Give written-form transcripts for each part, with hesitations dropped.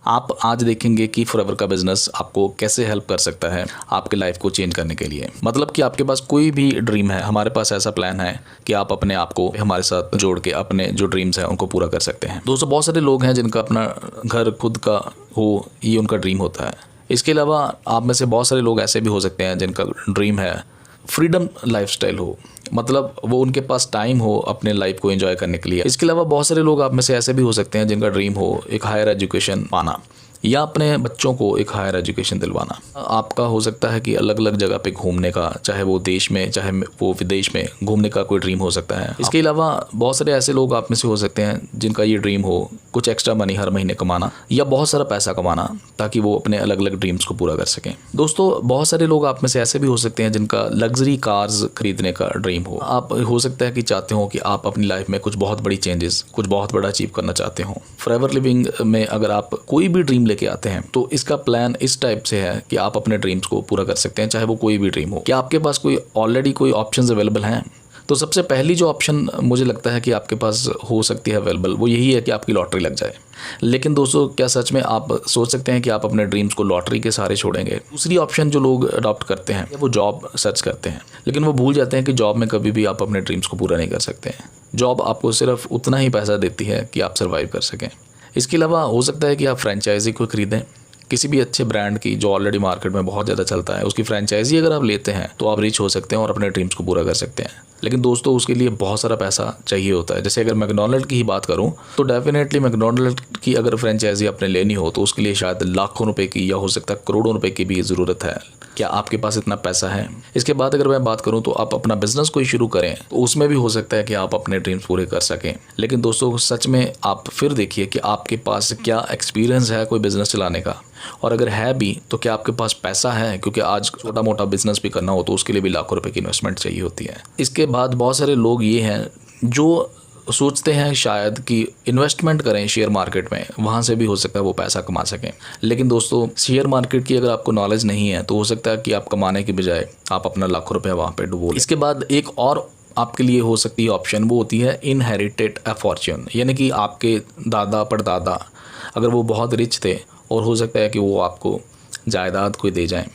आप आज देखेंगे कि फॉरएवर का बिजनेस आपको कैसे हेल्प कर सकता है आपके लाइफ को चेंज करने के लिए। मतलब कि आपके पास कोई भी ड्रीम है, हमारे पास ऐसा प्लान है कि आप अपने आप को हमारे साथ जोड़ के अपने जो ड्रीम्स हैं उनको पूरा कर सकते हैं। दोस्तों, बहुत सारे लोग हैं जिनका अपना घर खुद का हो, ये उनका ड्रीम होता है। इसके अलावा आप में से बहुत सारे लोग ऐसे भी हो सकते हैं जिनका ड्रीम है फ्रीडम लाइफस्टाइल हो, मतलब वो उनके पास टाइम हो अपने लाइफ को एंजॉय करने के लिए। इसके अलावा बहुत सारे लोग आप में से ऐसे भी हो सकते हैं जिनका ड्रीम हो एक हायर एजुकेशन पाना या अपने बच्चों को एक हायर एजुकेशन दिलवाना। आपका हो सकता है कि अलग अलग जगह पे घूमने का, चाहे वो देश में चाहे वो विदेश में घूमने का कोई ड्रीम हो सकता है। इसके अलावा बहुत सारे ऐसे लोग आप में से हो सकते हैं जिनका ये ड्रीम हो कुछ एक्स्ट्रा मनी हर महीने कमाना या बहुत सारा पैसा कमाना ताकि वो अपने अलग अलग ड्रीम्स को पूरा कर सकें। दोस्तों, बहुत सारे लोग आप में से ऐसे भी हो सकते हैं जिनका लग्जरी कार्स खरीदने का ड्रीम हो। आप हो सकता है कि चाहते हो कि आप अपनी लाइफ में कुछ बहुत बड़ी चेंजेस, कुछ बहुत बड़ा अचीव करना चाहते हो। फॉरएवर लिविंग में अगर आप कोई भी ड्रीम लेके आते हैं तो इसका प्लान इस टाइप से है कि आप अपने ड्रीम्स को पूरा कर सकते हैं, चाहे वो कोई भी ड्रीम हो। क्या आपके पास कोई ऑलरेडी कोई ऑप्शंस अवेलेबल हैं? तो सबसे पहली जो ऑप्शन मुझे लगता है कि आपके पास हो सकती है अवेलेबल, वो यही है कि आपकी लॉटरी लग जाए। लेकिन दोस्तों, क्या सच में आप सोच सकते हैं कि आप अपने ड्रीम्स को लॉटरी के सहारे छोड़ेंगे? दूसरी ऑप्शन जो लोग अडॉप्ट करते हैं वो जॉब सर्च करते हैं, लेकिन वो भूल जाते हैं कि जॉब में कभी भी आप अपने ड्रीम्स को पूरा नहीं कर सकते हैं। जॉब आपको सिर्फ उतना ही पैसा देती है कि आप सर्वाइव कर सकें। इसके अलावा हो सकता है कि आप फ्रेंचाइजी को खरीदें, किसी भी अच्छे ब्रांड की जो ऑलरेडी मार्केट में बहुत ज़्यादा चलता है, उसकी फ्रेंचाइजी अगर आप लेते हैं तो आप रिच हो सकते हैं और अपने ड्रीम्स को पूरा कर सकते हैं। लेकिन दोस्तों, उसके लिए बहुत सारा पैसा चाहिए होता है। जैसे अगर मैकडॉनल्ड की ही बात करूं तो डेफिनेटली मैकडॉनल्ड की अगर फ्रेंचाइजी आपने लेनी हो तो उसके लिए शायद लाखों रुपए की या हो सकता है करोड़ों रुपए की भी ज़रूरत है। क्या आपके पास इतना पैसा है? इसके बाद अगर मैं बात करूं तो आप अपना बिजनेस कोई शुरू करें तो उसमें भी हो सकता है कि आप अपने ड्रीम्स पूरे कर सकें। लेकिन दोस्तों, सच में आप फिर देखिए कि आपके पास क्या एक्सपीरियंस है कोई बिजनेस चलाने का, और अगर है भी तो क्या आपके पास पैसा है, क्योंकि आज छोटा मोटा बिजनेस भी करना हो तो उसके लिए भी लाखों रुपए की इन्वेस्टमेंट चाहिए होती है। इसके बाद बहुत सारे लोग ये हैं जो सोचते हैं शायद कि इन्वेस्टमेंट करें शेयर मार्केट में, वहाँ से भी हो सकता है वो पैसा कमा सकें। लेकिन दोस्तों, शेयर मार्केट की अगर आपको नॉलेज नहीं है तो हो सकता है कि आप कमाने के बजाय आप अपना लाखों रुपया वहाँ पे डुबो लें। इसके बाद एक और आपके लिए हो सकती है ऑप्शन, वो होती है इनहेरिटेड अ फॉर्च्यून, यानी कि आपके दादा परदादा अगर वो बहुत रिच थे और हो सकता है कि वो आपको जायदाद कोई दे जाएं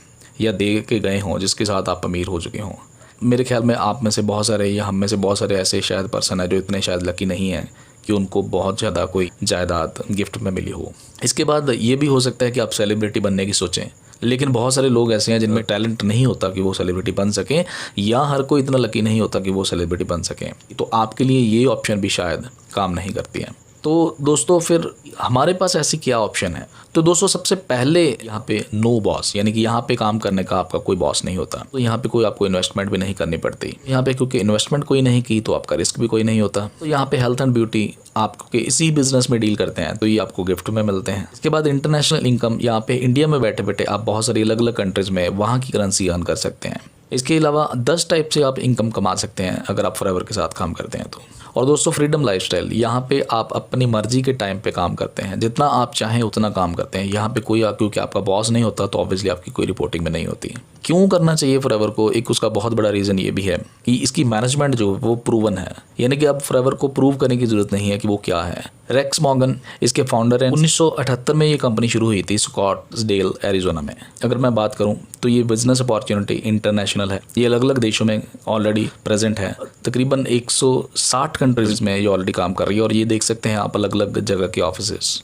या दे के गए हों जिसके साथ आप अमीर हो चुके हों। मेरे ख्याल में आप में से बहुत सारे या हम में से बहुत सारे ऐसे शायद पर्सन है जो इतने शायद लकी नहीं हैं कि उनको बहुत ज़्यादा कोई जायदाद गिफ्ट में मिली हो। इसके बाद ये भी हो सकता है कि आप सेलिब्रिटी बनने की सोचें, लेकिन बहुत सारे लोग ऐसे हैं जिनमें टैलेंट नहीं होता कि वो सेलिब्रिटी बन सकें, या हर कोई इतना लकी नहीं होता कि वो सेलिब्रिटी बन सकें। तो आपके लिए ये ऑप्शन भी शायद काम नहीं करती है। तो दोस्तों, फिर हमारे पास ऐसी क्या ऑप्शन है? तो दोस्तों, सबसे पहले यहाँ पे नो बॉस, यानी कि यहाँ पे काम करने का आपका कोई बॉस नहीं होता। तो यहाँ पे कोई आपको इन्वेस्टमेंट भी नहीं करनी पड़ती। यहाँ पे क्योंकि इन्वेस्टमेंट कोई नहीं की तो आपका रिस्क भी कोई नहीं होता। तो यहाँ पे हेल्थ एंड ब्यूटी आपके इसी बिजनेस में डील करते हैं तो ये आपको गिफ्ट में मिलते हैं। इसके बाद इंटरनेशनल इनकम, यहाँ पे इंडिया में बैठे बैठे आप बहुत सारी अलग अलग कंट्रीज में वहाँ की करेंसी अर्न कर सकते हैं। इसके अलावा 10 टाइप से आप इनकम कमा सकते हैं अगर आप फॉरएवर के साथ काम करते हैं तो। और दोस्तों, फ्रीडम लाइफस्टाइल, यहाँ पे आप अपनी मर्जी के टाइम पे काम करते हैं, जितना आप चाहें उतना काम करते हैं। यहाँ पे कोई क्योंकि आपका बॉस नहीं होता तो ऑब्वियसली आपकी कोई रिपोर्टिंग में नहीं होती। क्यों करना चाहिए फॉरएवर को? एक उसका बहुत बड़ा रीज़न ये भी है कि इसकी मैनेजमेंट जो वो प्रूवन है, यानी कि अब फॉरएवर को प्रूव करने की जरूरत नहीं है कि वो क्या है। रेक्स मॉर्गन इसके फाउंडर हैं। 1978 में ये कंपनी शुरू हुई थी स्कॉट्सडेल एरिजोना में। अगर मैं बात करूं तो ये बिजनेस अपॉर्चुनिटी इंटरनेशनल है, ये अलग अलग देशों में ऑलरेडी प्रेजेंट है। तकरीबन 160 कंट्रीज में ये ऑलरेडी काम कर रही है। और ये देख सकते हैं आप अलग अलग जगह के ऑफिसेस,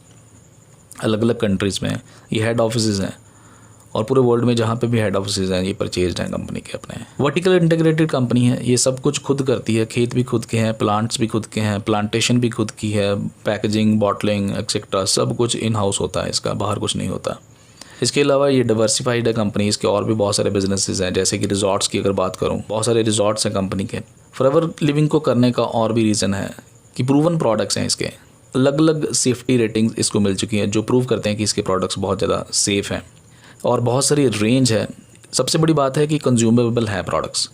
अलग अलग कंट्रीज़ में ये हेड ऑफिसेज हैं, और पूरे वर्ल्ड में जहाँ पे भी हेड ऑफिसेज हैं ये परचेज्ड हैं कंपनी के अपने। वर्टिकल इंटीग्रेटेड कंपनी है, ये सब कुछ खुद करती है। खेत भी खुद के हैं, प्लांट्स भी खुद के हैं, प्लांटेशन भी खुद की है, पैकेजिंग, बॉटलिंग एक्सेट्रा सब कुछ इन हाउस होता है इसका, बाहर कुछ नहीं होता। इसके अलावा ये डाइवर्सिफाइड है कंपनी, इसके और भी बहुत सारे बिजनेसेस हैं। जैसे कि रिजॉर्ट्स की अगर बात करूँ, बहुत सारे रिजॉर्ट्स हैं कंपनी के। फॉरएवर लिविंग को करने का और भी रीज़न है कि प्रूवन प्रोडक्ट्स हैं इसके, अलग अलग सेफ्टी रेटिंग्स इसको मिल चुकी हैं जो प्रूव करते हैं कि इसके प्रोडक्ट्स बहुत ज़्यादा सेफ़ हैं, और बहुत सारी रेंज है। सबसे बड़ी बात है कि कंज्यूमेबल है प्रोडक्ट्स।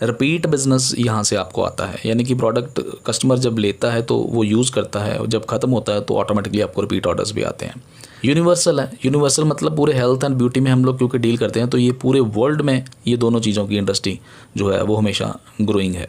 रिपीट बिजनेस यहाँ से आपको आता है, यानी कि प्रोडक्ट कस्टमर जब लेता है तो वो यूज़ करता है, और जब ख़त्म होता है तो ऑटोमेटिकली आपको रिपीट ऑर्डर्स भी आते हैं। यूनिवर्सल है, यूनिवर्सल मतलब पूरे हेल्थ एंड ब्यूटी में हम लोग क्योंकि डील करते हैं तो ये पूरे वर्ल्ड में ये दोनों चीज़ों की इंडस्ट्री जो है वो हमेशा ग्रोइंग है।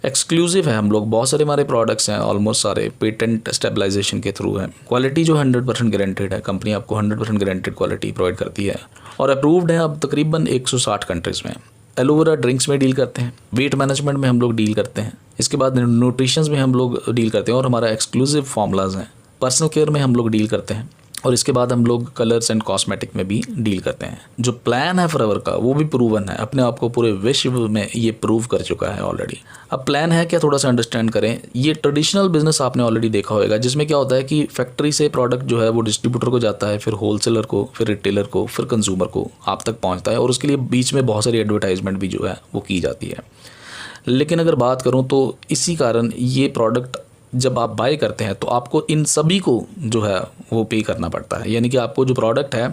एक्सक्लूसिव है हम लोग, बहुत सारे हमारे प्रोडक्ट्स हैं, ऑलमोस्ट सारे पेटेंट स्टेबलाइजेशन के थ्रू है। क्वालिटी जो 100% गारंटेड है, कंपनी आपको 100% गारंटेड क्वालिटी प्रोवाइड करती है और अप्रूव्ड है अब तकरीबन 160 कंट्रीज़ में। एलोवेरा ड्रिंक्स में डील करते हैं, वेट मैनेजमेंट में हम लोग डील करते हैं, इसके बाद न्यूट्रिशंस में हम लोग डील करते हैं और हमारा एक्सक्लूसिव फार्मूलाज हैं। पर्सनल केयर में हम लोग डील करते हैं और इसके बाद हम लोग कलर्स एंड कॉस्मेटिक में भी डील करते हैं। जो प्लान है फॉरएवर का वो भी प्रूवन है, अपने आप को पूरे विश्व में ये प्रूव कर चुका है ऑलरेडी। अब प्लान है क्या, थोड़ा सा अंडरस्टैंड करें। ये ट्रेडिशनल बिजनेस आपने ऑलरेडी देखा होगा, जिसमें क्या होता है कि फैक्ट्री से प्रोडक्ट जो है वो डिस्ट्रीब्यूटर को जाता है, फिर होलसेलर को, फिर रिटेलर को, फिर कंज्यूमर को आप तक पहुँचता है और उसके लिए बीच में बहुत सारी एडवर्टाइजमेंट भी जो है वो की जाती है। लेकिन अगर बात करूँ तो इसी कारण ये प्रोडक्ट जब आप बाय करते हैं तो आपको इन सभी को जो है वो पे करना पड़ता है। यानी कि आपको जो प्रोडक्ट है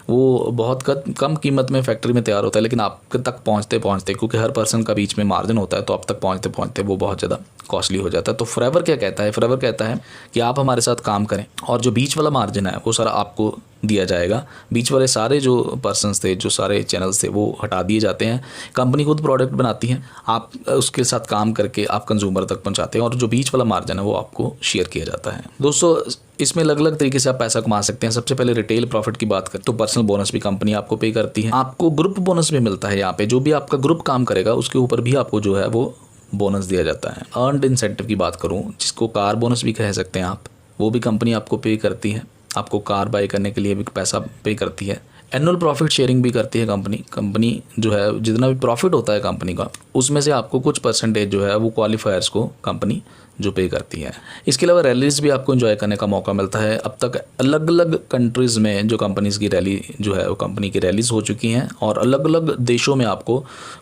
वो बहुत कम कीमत में फैक्ट्री में तैयार होता है, लेकिन आप तक पहुंचते पहुंचते, क्योंकि हर पर्सन का बीच में मार्जिन होता है, तो आप तक पहुंचते पहुंचते वो बहुत ज़्यादा कॉस्टली हो जाता है। तो फॉरएवर क्या कहता है, फॉरएवर कहता है कि आप हमारे साथ काम करें और जो बीच वाला मार्जिन है वो सारा आपको दिया जाएगा। बीच वाले सारे जो पर्सन्स थे, जो सारे चैनल्स थे, वो हटा दिए जाते हैं। कंपनी खुद प्रोडक्ट बनाती है, आप उसके साथ काम करके आप कंज्यूमर तक पहुंचाते हैं और जो बीच वाला मार्जिन है वो आपको शेयर किया जाता है। दोस्तों इसमें अलग अलग तरीके से आप पैसा कमा सकते हैं। सबसे पहले रिटेल प्रॉफिट की बात करें तो पर्सनल बोनस भी कंपनी आपको पे करती है। आपको ग्रुप बोनस भी मिलता है, यहाँ पे जो भी आपका ग्रुप काम करेगा उसके ऊपर भी आपको जो है वो बोनस दिया जाता है। अर्नड इंसेंटिव की बात करूँ, जिसको कार बोनस भी कह सकते हैं आप, वो भी कंपनी आपको पे करती है। आपको कार बाय करने के लिए भी पैसा पे करती है। एनुअल प्रॉफिट शेयरिंग भी करती है कंपनी जो है, जितना भी प्रॉफिट होता है कंपनी का उसमें से आपको कुछ परसेंटेज जो है वो क्वालिफायर्स को कंपनी जो पे करती है। इसके अलावा रैलीज भी आपको एंजॉय करने का मौका मिलता है। अब तक अलग अलग कंट्रीज़ में जो कंपनीज़ की रैली जो है वो कंपनी की रैलीज हो चुकी हैं और अलग अलग देशों में आपको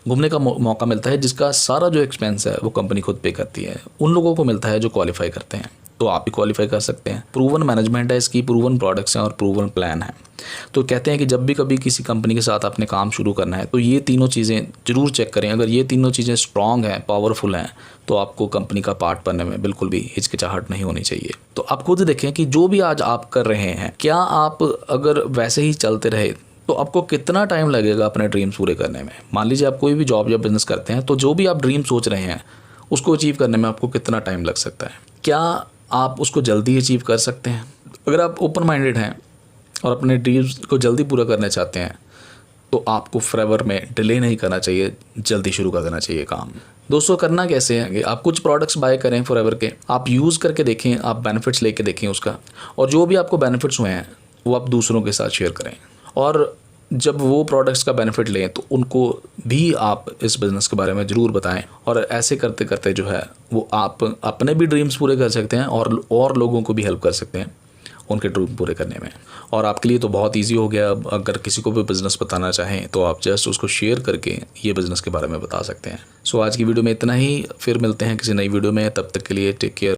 घूमने का मौका मिलता है, जिसका सारा जो एक्सपेंस है वो कंपनी खुद पे करती है। उन लोगों को मिलता है जो क्वालिफाई करते हैं, तो आप भी क्वालिफाई कर सकते हैं। प्रूवन मैनेजमेंट है इसकी, प्रूवन प्रोडक्ट्स हैं और प्रूवन प्लान है। तो कहते हैं कि जब भी कभी किसी कंपनी के साथ आपने काम शुरू करना है तो ये तीनों चीज़ें ज़रूर चेक करें। अगर ये तीनों चीज़ें स्ट्रॉन्ग हैं, पावरफुल हैं, तो आपको कंपनी का पार्ट बनने में बिल्कुल भी हिचकिचाहट नहीं होनी चाहिए। तो आप खुद देखें कि जो भी आज आप कर रहे हैं, क्या आप अगर वैसे ही चलते रहे तो आपको कितना टाइम लगेगा अपने ड्रीम्स पूरे करने में। मान लीजिए आप कोई भी जॉब या बिजनेस करते हैं, तो जो भी आप ड्रीम सोच रहे हैं उसको अचीव करने में आपको कितना टाइम लग सकता है। क्या आप उसको जल्दी अचीव कर सकते हैं? अगर आप ओपन माइंडेड हैं और अपने ड्रीम्स को जल्दी पूरा करना चाहते हैं तो आपको फॉरएवर में डिले नहीं करना चाहिए, जल्दी शुरू कर देना चाहिए काम। दोस्तों करना कैसे है कि आप कुछ प्रोडक्ट्स बाय करें फॉरएवर के, आप यूज़ करके देखें, आप बेनिफिट्स लेके देखें उसका, और जो भी आपको बेनिफिट्स हुए हैं वो आप दूसरों के साथ शेयर करें। और जब वो प्रोडक्ट्स का बेनिफिट लें तो उनको भी आप इस बिज़नेस के बारे में ज़रूर बताएं। और ऐसे करते करते जो है वो आप अपने भी ड्रीम्स पूरे कर सकते हैं और लोगों को भी हेल्प कर सकते हैं उनके ड्रीम पूरे करने में। और आपके लिए तो बहुत इजी हो गया। अब अगर किसी को भी बिज़नेस बताना चाहें तो आप जस्ट उसको शेयर करके ये बिज़नेस के बारे में बता सकते हैं। सो आज की वीडियो में इतना ही, फिर मिलते हैं किसी नई वीडियो में। तब तक के लिए टेक केयर।